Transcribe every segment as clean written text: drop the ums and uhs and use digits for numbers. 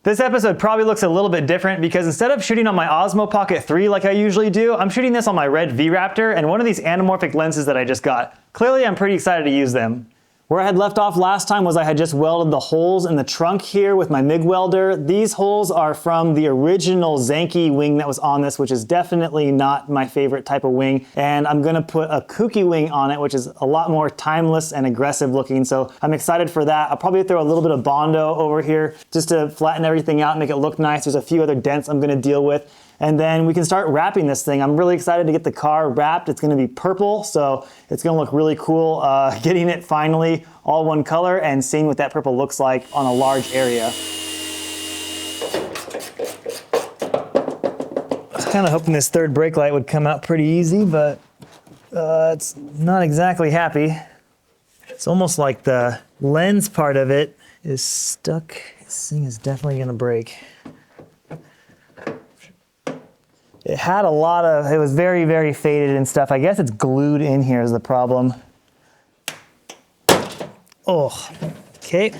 This episode probably looks a little bit different because instead of shooting on my Osmo Pocket 3 like I usually do, I'm shooting this on my red V-Raptor and one of these anamorphic lenses that I just got. Clearly, I'm pretty excited to use them. Where I had left off last time was I had just welded the holes in the trunk here with my MIG welder. These holes are from the original Zenki wing that was on this, which is definitely not my favorite type of wing. And I'm gonna put a Kookie wing on it, which is a lot more timeless and aggressive looking. So I'm excited for that. I'll probably throw a little bit of Bondo over here just to flatten everything out and make it look nice. There's a few other dents I'm gonna deal with. And then we can start wrapping this thing. I'm really excited to get the car wrapped. It's gonna be purple, so it's gonna look really cool getting it finally all one color and seeing what that purple looks like on a large area. I was kind of hoping this third brake light would come out pretty easy, but it's not exactly happy. It's almost like the lens part of it is stuck. This thing is definitely gonna break. It had a lot of, it was very, very faded and stuff. I guess it's glued in here is the problem. Oh, okay.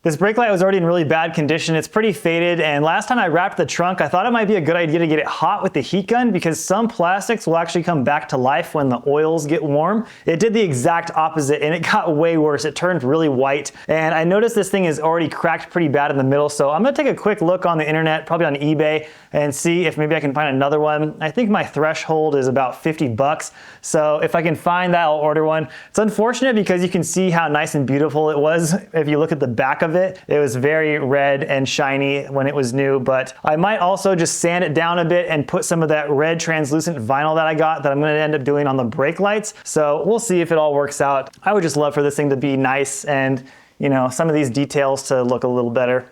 This brake light was already in really bad condition. It's pretty faded, and last time I wrapped the trunk, I thought it might be a good idea to get it hot with the heat gun because some plastics will actually come back to life when the oils get warm. It did the exact opposite, and it got way worse. It turned really white, and I noticed this thing is already cracked pretty bad in the middle, so I'm gonna take a quick look on the internet, probably on eBay, and see if maybe I can find another one. I think my threshold is about 50 bucks, so if I can find that, I'll order one. It's unfortunate because you can see how nice and beautiful it was if you look at the back of it. It was very red and shiny when it was new, but I might also just sand it down a bit and put some of that red translucent vinyl that I got that I'm gonna end up doing on the brake lights. So we'll see if it all works out. I would just love for this thing to be nice and, you know, some of these details to look a little better.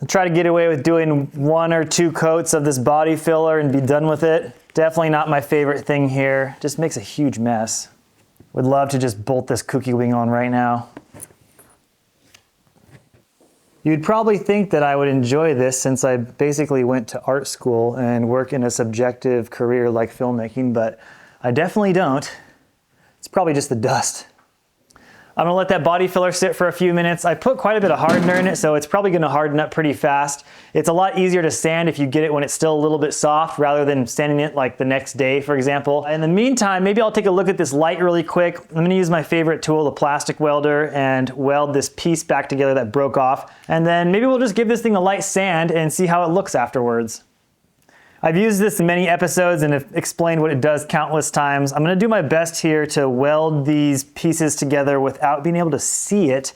I'll try to get away with doing 1 or 2 coats of this body filler and be done with it. Definitely not my favorite thing here. Just makes a huge mess. Would love to just bolt this Kookie wing on right now. You'd probably think that I would enjoy this since I basically went to art school and work in a subjective career like filmmaking, but I definitely don't. It's probably just the dust. I'm gonna let that body filler sit for a few minutes. I put quite a bit of hardener in it, so it's probably gonna harden up pretty fast. It's a lot easier to sand if you get it when it's still a little bit soft rather than sanding it like the next day, for example. In the meantime, maybe I'll take a look at this light really quick. I'm gonna use my favorite tool, the plastic welder, and weld this piece back together that broke off. And then maybe we'll just give this thing a light sand and see how it looks afterwards. I've used this in many episodes and have explained what it does countless times. I'm gonna do my best here to weld these pieces together without being able to see it.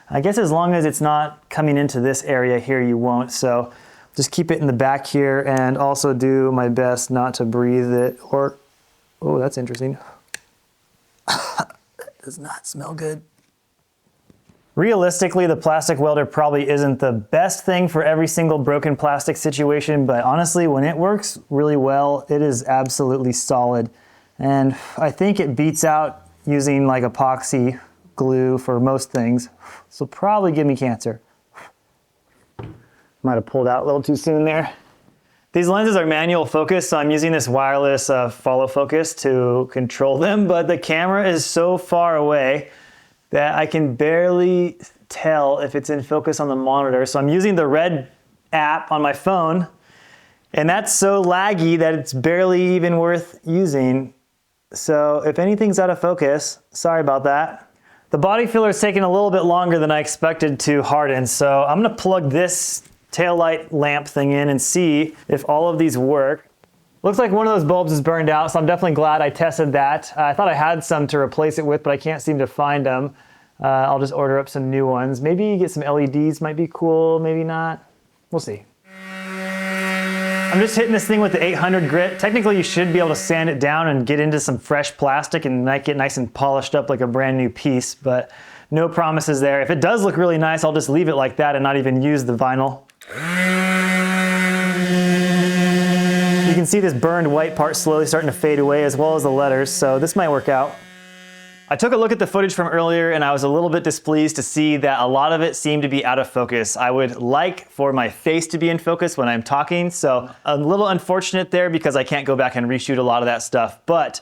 I guess as long as it's not coming into this area here, you won't. So just keep it in the back here and also do my best not to breathe it or, oh, that's interesting. That does not smell good. Realistically, the plastic welder probably isn't the best thing for every single broken plastic situation, but honestly, when it works really well, it is absolutely solid. And I think it beats out using like epoxy glue for most things. This will probably give me cancer. Might have pulled out a little too soon there. These lenses are manual focus, so I'm using this wireless follow focus to control them, but the camera is so far away that I can barely tell if it's in focus on the monitor. So I'm using the red app on my phone, and that's so laggy that it's barely even worth using. So if anything's out of focus, sorry about that. The body filler is taking a little bit longer than I expected to harden, so I'm gonna plug this taillight lamp thing in and see if all of these work. Looks like one of those bulbs is burned out, so I'm definitely glad I tested that. I thought I had some to replace it with, but I can't seem to find them. I'll just order up some new ones. Maybe get some LEDs might be cool, maybe not. We'll see. I'm just hitting this thing with the 800 grit. Technically, you should be able to sand it down and get into some fresh plastic and make it nice and polished up like a brand new piece, but no promises there. If it does look really nice, I'll just leave it like that and not even use the vinyl. You can see this burned white part slowly starting to fade away as well as the letters, so this might work out. I took a look at the footage from earlier and I was a little bit displeased to see that a lot of it seemed to be out of focus. I would like for my face to be in focus when I'm talking, so a little unfortunate there because I can't go back and reshoot a lot of that stuff, but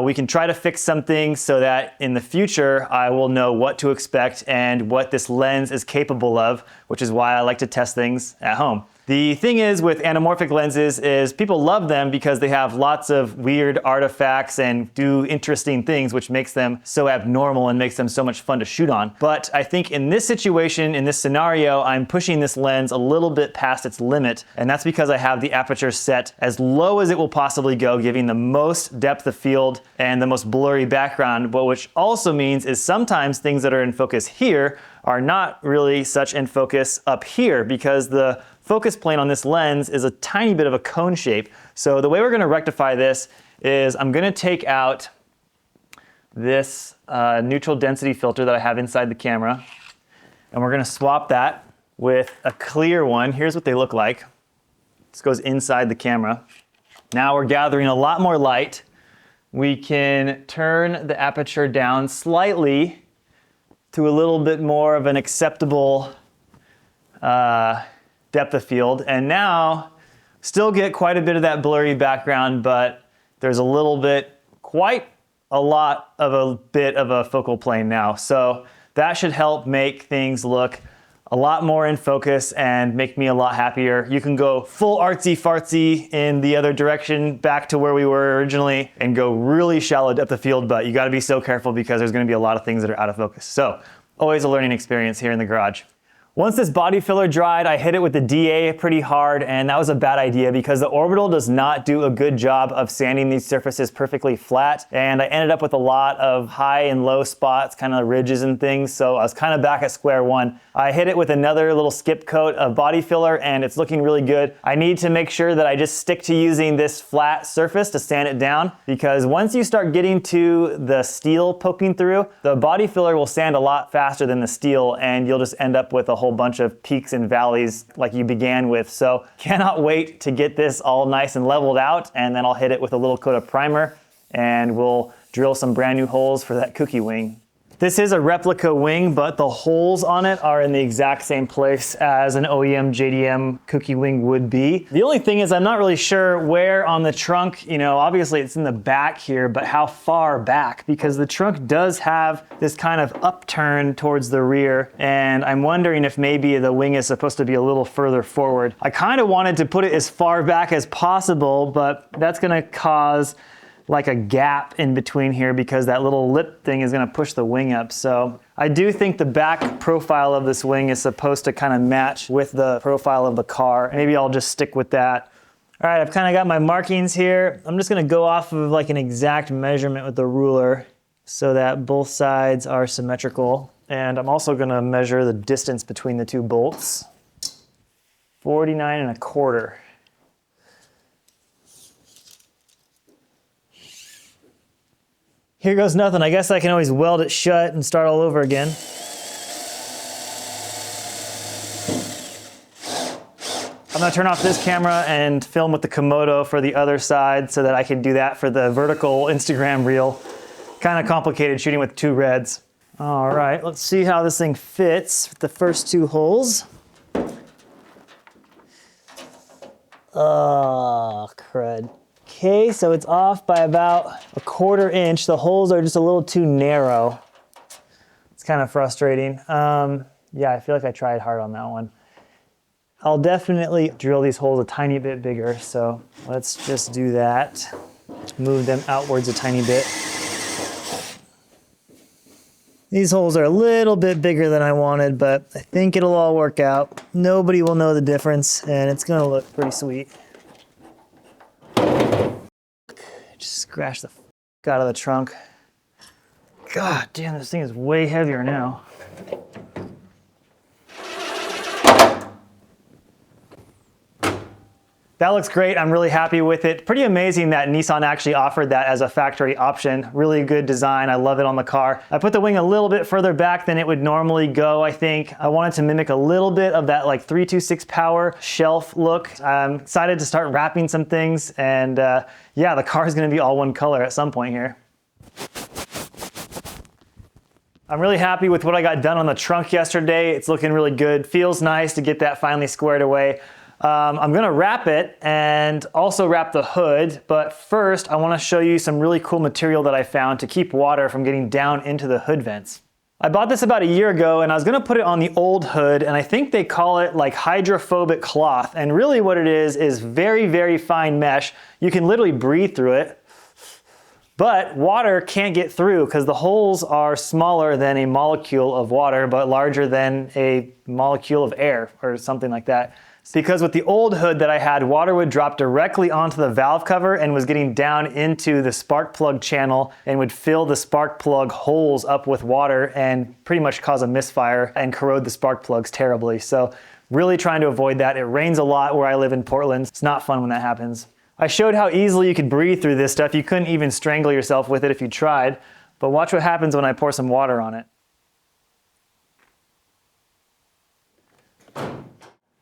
we can try to fix something so that in the future I will know what to expect and what this lens is capable of, which is why I like to test things at home. The thing is with anamorphic lenses is people love them because they have lots of weird artifacts and do interesting things, which makes them so abnormal and makes them so much fun to shoot on. But I think in this situation, in this scenario, I'm pushing this lens a little bit past its limit, and that's because I have the aperture set as low as it will possibly go, giving the most depth of field and the most blurry background, but which also means is sometimes things that are in focus here are not really such in focus up here because the focus plane on this lens is a tiny bit of a cone shape. So the way we're going to rectify this is I'm going to take out this neutral density filter that I have inside the camera, and we're going to swap that with a clear one. Here's what they look like. This goes inside the camera. Now we're gathering a lot more light. We can turn the aperture down slightly to a little bit more of an acceptable depth of field, and now still get quite a bit of that blurry background, but there's a little bit, quite a lot of a bit of a focal plane now. So that should help make things look a lot more in focus and make me a lot happier. You can go full artsy fartsy in the other direction back to where we were originally and go really shallow depth of field, but you gotta be so careful because there's gonna be a lot of things that are out of focus. So always a learning experience here in the garage. Once this body filler dried, I hit it with the DA pretty hard, and that was a bad idea because the orbital does not do a good job of sanding these surfaces perfectly flat, and I ended up with a lot of high and low spots, kind of ridges and things, so I was kind of back at square one. I hit it with another little skip coat of body filler, and it's looking really good. I need to make sure that I just stick to using this flat surface to sand it down, because once you start getting to the steel poking through, the body filler will sand a lot faster than the steel, and you'll just end up with a whole bunch of peaks and valleys like you began with. So cannot wait to get this all nice and leveled out, and then I'll hit it with a little coat of primer and we'll drill some brand new holes for that Kookie wing. This is a replica wing, but the holes on it are in the exact same place as an OEM JDM Kookie wing would be. The only thing is I'm not really sure where on the trunk, you know, obviously it's in the back here, but how far back, because the trunk does have this kind of upturn towards the rear, and I'm wondering if maybe the wing is supposed to be a little further forward. I kind of wanted to put it as far back as possible, but that's gonna cause like a gap in between here because that little lip thing is gonna push the wing up. So I do think the back profile of this wing is supposed to kind of match with the profile of the car. Maybe I'll just stick with that. All right, I've kind of got my markings here. I'm just gonna go off of like an exact measurement with the ruler so that both sides are symmetrical. And I'm also gonna measure the distance between the two bolts. 49.25. Here goes nothing. I guess I can always weld it shut and start all over again. I'm gonna turn off this camera and film with the Komodo for the other side so that I can do that for the vertical Instagram reel. Kind of complicated shooting with two reds. All right, let's see how this thing fits with the first two holes. Oh, crud. Okay, so it's off by about 1/4 inch. The holes are just a little too narrow. It's kind of frustrating. Yeah, I feel like I tried hard on that one. I'll definitely drill these holes a tiny bit bigger, so let's just do that. Move them outwards a tiny bit. These holes are a little bit bigger than I wanted, but I think it'll all work out. Nobody will know the difference, and it's gonna look pretty sweet. Just scratch the out of the trunk. God damn, this thing is way heavier now. That looks great. I'm really happy with it. Pretty amazing that Nissan actually offered that as a factory option. Really good design. I love it on the car. I put the wing a little bit further back than it would normally go, I think. I wanted to mimic a little bit of that like 326 power shelf look. I'm excited to start wrapping some things, and yeah, the car is gonna be all one color at some point here. I'm really happy with what I got done on the trunk yesterday. It's looking really good. Feels nice to get that finally squared away. I'm gonna wrap it and also wrap the hood, but first I wanna show you some really cool material that I found to keep water from getting down into the hood vents. I bought this about a year ago and I was gonna put it on the old hood, and I think they call it like hydrophobic cloth, and really what it is very, very fine mesh. You can literally breathe through it, but water can't get through because the holes are smaller than a molecule of water, but larger than a molecule of air or something like that. Because with the old hood that I had, water would drop directly onto the valve cover and was getting down into the spark plug channel and would fill the spark plug holes up with water and pretty much cause a misfire and corrode the spark plugs terribly. So really trying to avoid that. It rains a lot where I live in Portland. It's not fun when that happens. I showed how easily you could breathe through this stuff. You couldn't even strangle yourself with it if you tried, but watch what happens when I pour some water on it.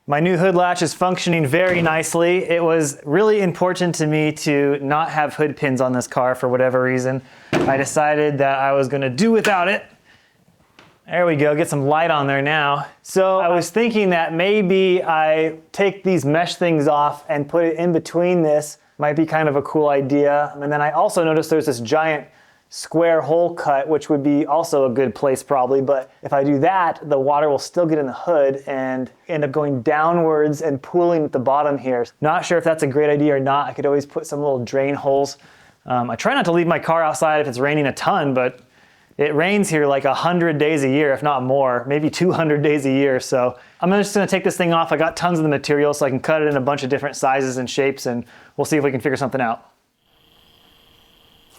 My new hood latch is functioning very nicely. It was really important to me to not have hood pins on this car for whatever reason. I decided that I was gonna do without it. There we go, get some light on there now. So I was thinking that maybe I take these mesh things off and put it in between this. Might be kind of a cool idea. And then I also noticed there's this giant square hole cut, which would be also a good place probably. But if I do that, the water will still get in the hood and end up going downwards and pooling at the bottom here. Not sure if that's a great idea or not. I could always put some little drain holes. I try not to leave my car outside if it's raining a ton, but it rains here like 100 days a year, if not more, maybe 200 days a year. So I'm just gonna take this thing off. I got tons of the material so I can cut it in a bunch of different sizes and shapes, and we'll see if we can figure something out.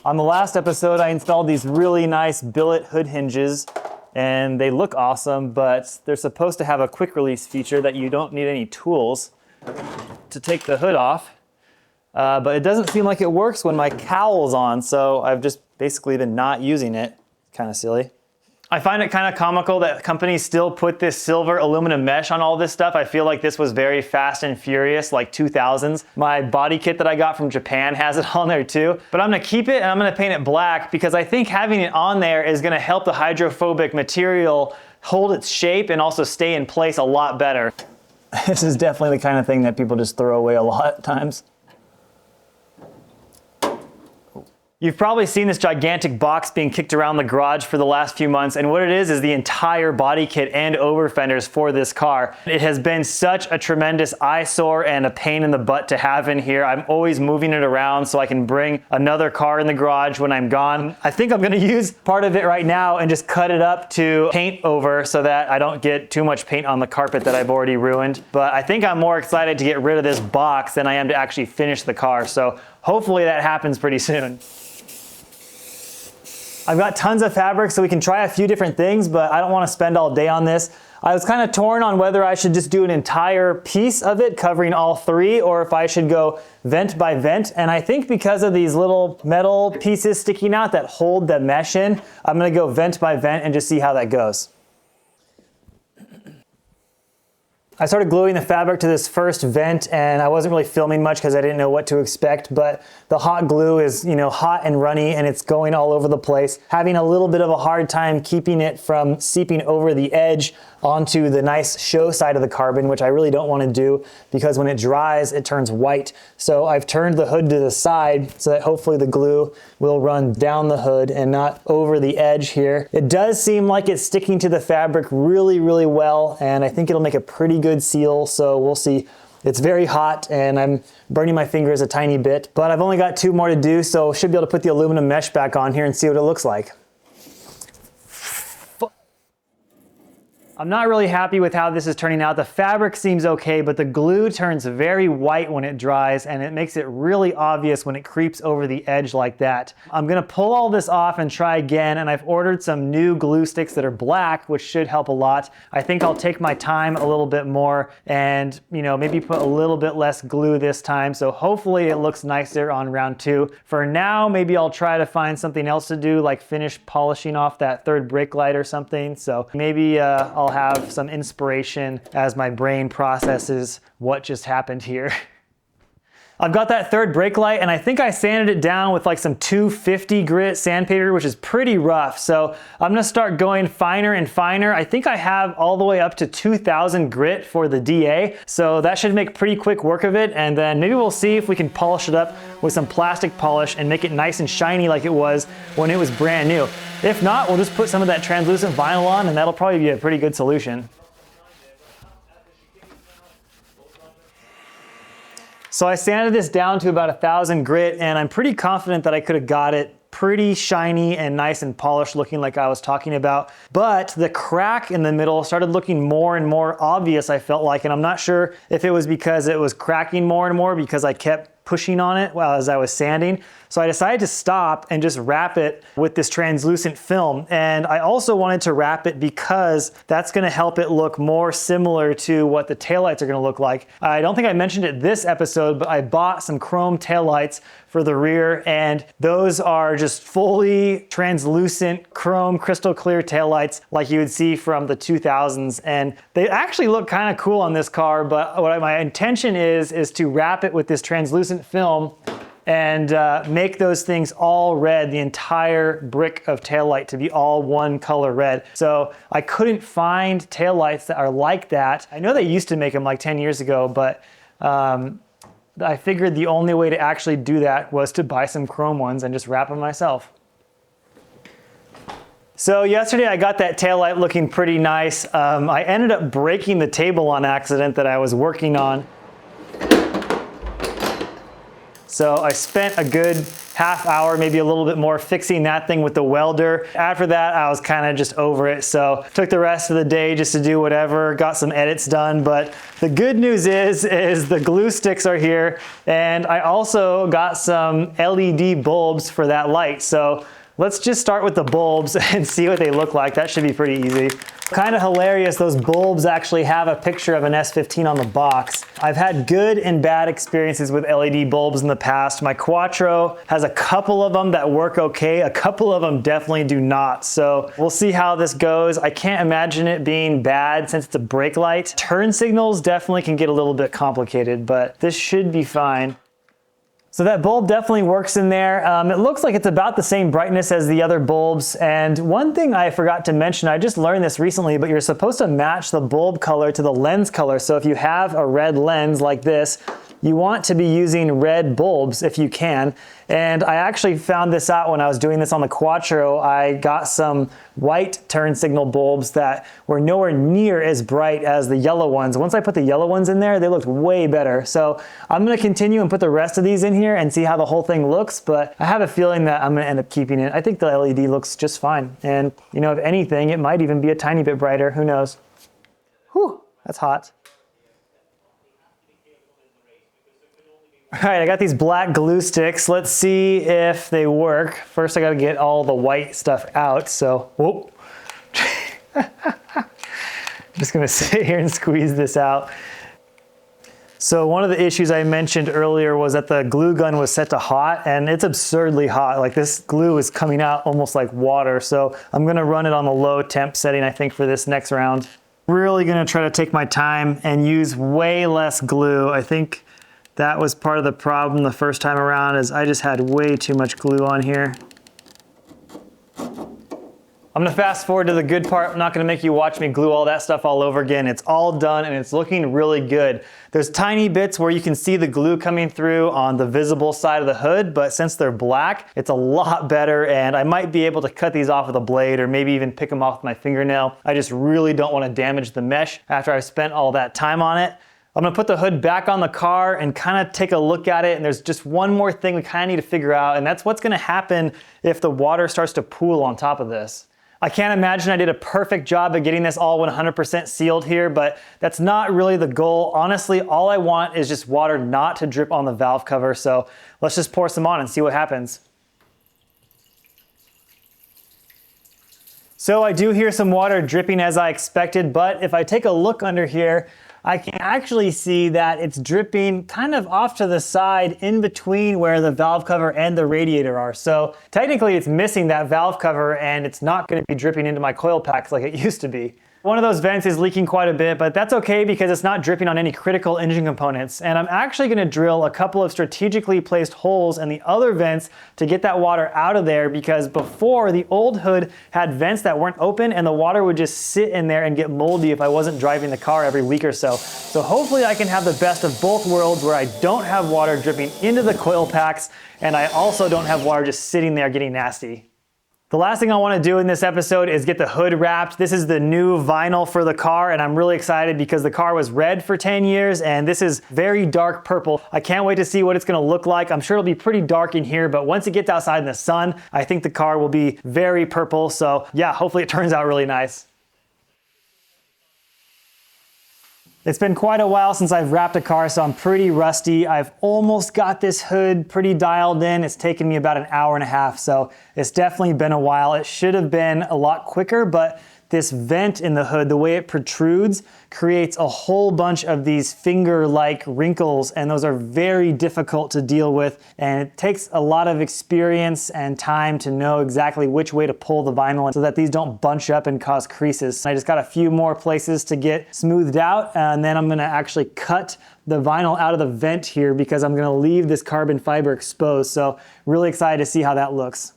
On the last episode, I installed these really nice billet hood hinges, and they look awesome, but they're supposed to have a quick release feature that you don't need any tools to take the hood off. But it doesn't seem like it works when my cowl's on, so I've just basically been not using it. Kind of silly. I find it kind of comical that companies still put this silver aluminum mesh on all this stuff. I feel like this was very Fast and Furious, like 2000s. My body kit that I got from Japan has it on there too. But I'm gonna keep it and I'm gonna paint it black because I think having it on there is gonna help the hydrophobic material hold its shape and also stay in place a lot better. This is definitely the kind of thing that people just throw away a lot of times. You've probably seen this gigantic box being kicked around the garage for the last few months, and what it is the entire body kit and over fenders for this car. It has been such a tremendous eyesore and a pain in the butt to have in here. I'm always moving it around so I can bring another car in the garage when I'm gone. I think I'm gonna use part of it right now and just cut it up to paint over so that I don't get too much paint on the carpet that I've already ruined. But I think I'm more excited to get rid of this box than I am to actually finish the car. So hopefully that happens pretty soon. I've got tons of fabric so we can try a few different things, but I don't want to spend all day on this. I was kind of torn on whether I should just do an entire piece of it covering all three or if I should go vent by vent. And I think because of these little metal pieces sticking out that hold the mesh in, I'm going to go vent by vent and just see how that goes. I started gluing the fabric to this first vent and I wasn't really filming much because I didn't know what to expect, but the hot glue is, hot and runny and it's going all over the place. Having a little bit of a hard time keeping it from seeping over the edge onto the nice show side of the carbon, which I really don't want to do because when it dries, it turns white. So I've turned the hood to the side so that hopefully the glue will run down the hood and not over the edge here. It does seem like it's sticking to the fabric really, really well, and I think it'll make a pretty good seal, so we'll see. It's very hot and I'm burning my fingers a tiny bit, but I've only got 2 more to do, so should be able to put the aluminum mesh back on here and see what it looks like. I'm not really happy with how this is turning out. The fabric seems okay, but the glue turns very white when it dries and it makes it really obvious when it creeps over the edge like that. I'm gonna pull all this off and try again, and I've ordered some new glue sticks that are black, which should help a lot. I think I'll take my time a little bit more and maybe put a little bit less glue this time, so hopefully it looks nicer on round 2. For now, maybe I'll try to find something else to do, like finish polishing off that third brake light or something. So maybe I'll have some inspiration as my brain processes what just happened here. I've got that third brake light, and I think I sanded it down with like some 250 grit sandpaper, which is pretty rough. So I'm gonna start going finer and finer. I think I have all the way up to 2000 grit for the DA. So that should make pretty quick work of it. And then maybe we'll see if we can polish it up with some plastic polish and make it nice and shiny like it was when it was brand new. If not, we'll just put some of that translucent vinyl on, and that'll probably be a pretty good solution. So I sanded this down to about 1000 grit, and I'm pretty confident that I could have got it pretty shiny and nice and polished looking like I was talking about. But the crack in the middle started looking more and more obvious, I felt like, and I'm not sure if it was because it was cracking more and more because I kept pushing on it while as I was sanding. So I decided to stop and just wrap it with this translucent film. And I also wanted to wrap it because that's gonna help it look more similar to what the taillights are gonna look like. I don't think I mentioned it this episode, but I bought some chrome taillights for the rear, and those are just fully translucent chrome crystal clear taillights like you would see from the 2000s. And they actually look kind of cool on this car, but what my intention is to wrap it with this translucent film and make those things all red, the entire brick of taillight to be all one color red. So I couldn't find taillights that are like that. I know they used to make them like 10 years ago, but I figured the only way to actually do that was to buy some chrome ones and just wrap them myself. So yesterday I got that taillight looking pretty nice. I ended up breaking the table on accident that I was working on. So I spent a good half hour, maybe a little bit more, fixing that thing with the welder. After that, I was kind of just over it. So took the rest of the day just to do whatever, got some edits done. But the good news is the glue sticks are here. And I also got some LED bulbs for that light. So let's just start with the bulbs and see what they look like. That should be pretty easy. Kind of hilarious, those bulbs actually have a picture of an S15 on the box. I've had good and bad experiences with LED bulbs in the past. My Quattro has a couple of them that work okay. A couple of them definitely do not. So we'll see how this goes. I can't imagine it being bad since it's a brake light. Turn signals definitely can get a little bit complicated, but this should be fine. So that bulb definitely works in there. It looks like it's about the same brightness as the other bulbs. And one thing I forgot to mention, I just learned this recently, but you're supposed to match the bulb color to the lens color. So if you have a red lens like this, you want to be using red bulbs if you can. And I actually found this out when I was doing this on the Quattro. I got some white turn signal bulbs that were nowhere near as bright as the yellow ones. Once I put the yellow ones in there, they looked way better. So I'm gonna continue and put the rest of these in here and see how the whole thing looks, but I have a feeling that I'm gonna end up keeping it. I think the LED looks just fine. And you know, if anything, it might even be a tiny bit brighter, who knows? Whew, that's hot. All right, I got these black glue sticks. Let's see if they work. First, I gotta get all the white stuff out, so, whoop. I'm just gonna sit here and squeeze this out. So one of the issues I mentioned earlier was that the glue gun was set to hot, and it's absurdly hot. Like this glue is coming out almost like water. So I'm gonna run it on the low temp setting, I think, for this next round. Really gonna try to take my time and use way less glue. I think that was part of the problem the first time around, is I just had way too much glue on here. I'm gonna fast forward to the good part. I'm not gonna make you watch me glue all that stuff all over again. It's all done and it's looking really good. There's tiny bits where you can see the glue coming through on the visible side of the hood, but since they're black, it's a lot better, and I might be able to cut these off with a blade or maybe even pick them off with my fingernail. I just really don't wanna damage the mesh after I've spent all that time on it. I'm gonna put the hood back on the car and kind of take a look at it, and there's just one more thing we kind of need to figure out, and that's what's gonna happen if the water starts to pool on top of this. I can't imagine I did a perfect job of getting this all 100% sealed here, but that's not really the goal. Honestly, all I want is just water not to drip on the valve cover, so let's just pour some on and see what happens. So I do hear some water dripping as I expected, but if I take a look under here, I can actually see that it's dripping kind of off to the side in between where the valve cover and the radiator are. So technically it's missing that valve cover and it's not going to be dripping into my coil packs like it used to be. One of those vents is leaking quite a bit, but that's okay because it's not dripping on any critical engine components. And I'm actually gonna drill a couple of strategically placed holes in the other vents to get that water out of there, because before, the old hood had vents that weren't open and the water would just sit in there and get moldy if I wasn't driving the car every week or so. So hopefully I can have the best of both worlds, where I don't have water dripping into the coil packs and I also don't have water just sitting there getting nasty. The last thing I want to do in this episode is get the hood wrapped. This is the new vinyl for the car, and I'm really excited because the car was red for 10 years and this is very dark purple. I can't wait to see what it's going to look like. I'm sure it'll be pretty dark in here, but once it gets outside in the sun, I think the car will be very purple. So yeah, hopefully it turns out really nice. It's been quite a while since I've wrapped a car, so I'm pretty rusty. I've almost got this hood pretty dialed in. It's taken me about an hour and a half, so it's definitely been a while. It should have been a lot quicker, but this vent in the hood, the way it protrudes, creates a whole bunch of these finger-like wrinkles, and those are very difficult to deal with, and it takes a lot of experience and time to know exactly which way to pull the vinyl so that these don't bunch up and cause creases. I just got a few more places to get smoothed out, and then I'm gonna actually cut the vinyl out of the vent here because I'm gonna leave this carbon fiber exposed, so really excited to see how that looks.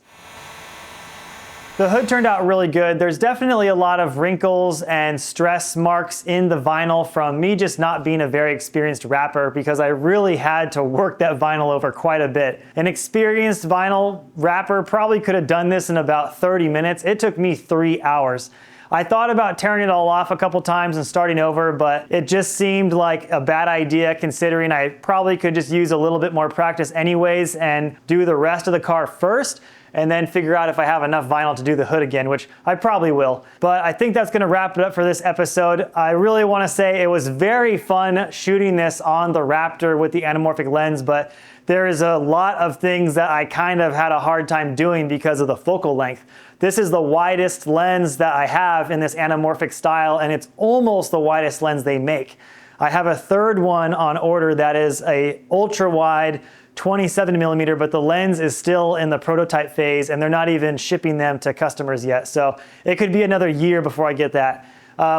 The hood turned out really good. There's definitely a lot of wrinkles and stress marks in the vinyl from me just not being a very experienced wrapper, because I really had to work that vinyl over quite a bit. An experienced vinyl wrapper probably could have done this in about 30 minutes. It took me 3 hours. I thought about tearing it all off a couple times and starting over, but it just seemed like a bad idea considering I probably could just use a little bit more practice anyways and do the rest of the car first, and then figure out if I have enough vinyl to do the hood again, which I probably will. But I think that's gonna wrap it up for this episode. I really wanna say it was very fun shooting this on the Raptor with the anamorphic lens, but there is a lot of things that I kind of had a hard time doing because of the focal length. This is the widest lens that I have in this anamorphic style, and it's almost the widest lens they make. I have a third one on order that is a ultra wide 27mm, but the lens is still in the prototype phase and they're not even shipping them to customers yet. So it could be another year before I get that.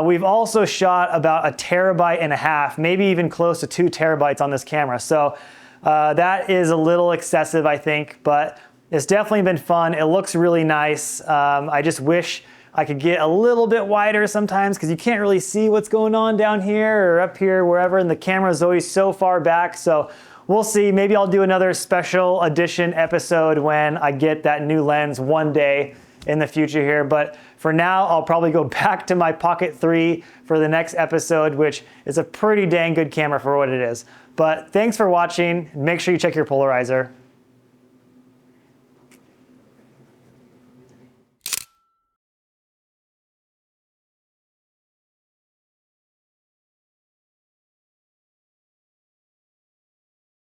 We've also shot about 1.5 terabytes, maybe even close to 2 terabytes on this camera. So that is a little excessive, I think, but it's definitely been fun. It looks really nice. I just wish I could get a little bit wider sometimes because you can't really see what's going on down here or up here, wherever, and the camera is always so far back. So we'll see. Maybe I'll do another special edition episode when I get that new lens one day in the future here. But for now, I'll probably go back to my Pocket 3 for the next episode, which is a pretty dang good camera for what it is. But thanks for watching. Make sure you check your polarizer.